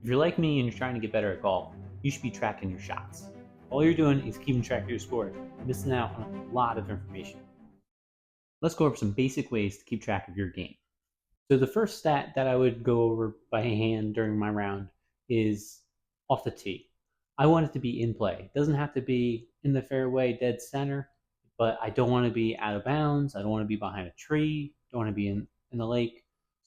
If you're like me and you're trying to get better at golf, you should be tracking your shots. All you're doing is keeping track of your score, missing out on a lot of information. Let's go over some basic ways to keep track of your game. So the first stat that I would go over by hand during my round is off the tee. I want it to be in play. It doesn't have to be in the fairway, dead center, but I don't want to be out of bounds. I don't want to be behind a tree. Don't want to be in the lake.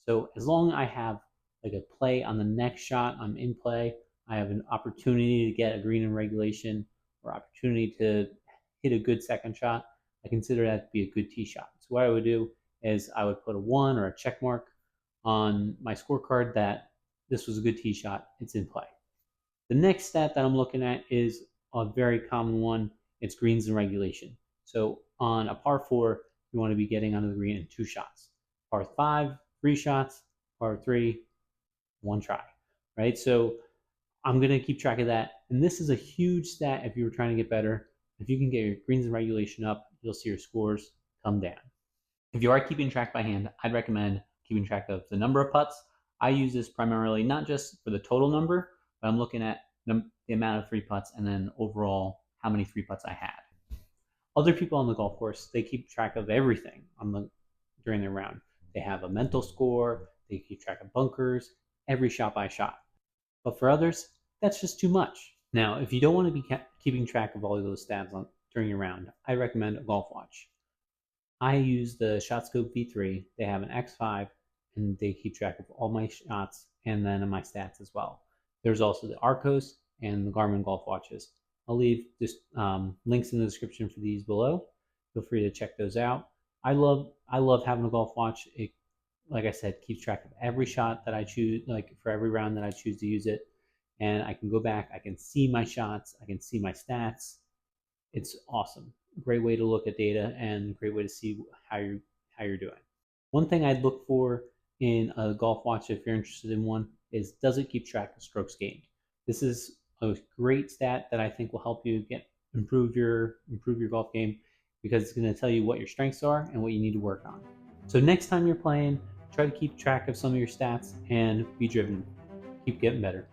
So as long as I have like a play on the next shot, I'm in play. I have an opportunity to get a green in regulation or opportunity to hit a good second shot. I consider that to be a good tee shot. So what I would do is I would put a 1 or a check mark on my scorecard that this was a good tee shot. It's in play. The next stat that I'm looking at is a very common one. It's greens in regulation. So on a par 4, you want to be getting onto the green in 2 shots. Par 5, 3 shots. Par 3, 1 try. Right? So I'm going to keep track of that. And this is a huge stat if you were trying to get better. If you can get your greens in regulation up, you'll see your scores come down. If you are keeping track by hand, I'd recommend keeping track of the number of putts. I use this primarily not just for the total number, but I'm looking at the amount of 3 putts and then overall how many 3 putts I had. Other people on the golf course, they keep track of everything during their round. They have a mental score, they keep track of bunkers, every shot by shot. But for others, that's just too much. Now, if you don't want to be keeping track of all of those stats during your round, I recommend a golf watch. I use the Shotscope V3. They have an X5, and they keep track of all my shots and then my stats as well. There's also the Arccos and the Garmin golf watches. I'll leave just links in the description for these below. Feel free to check those out. I love having a golf watch. It, like I said, keeps track of every shot that I choose, like for every round that I choose to use it. And I can go back, I can see my shots, I can see my stats. It's awesome. Great way to look at data and great way to see how you're doing. One thing I'd look for in a golf watch, if you're interested in one, is does it keep track of strokes gained? This is a great stat that I think will help you improve your golf game because it's going to tell you what your strengths are and what you need to work on. So next time you're playing, try to keep track of some of your stats and be driven. Keep getting better.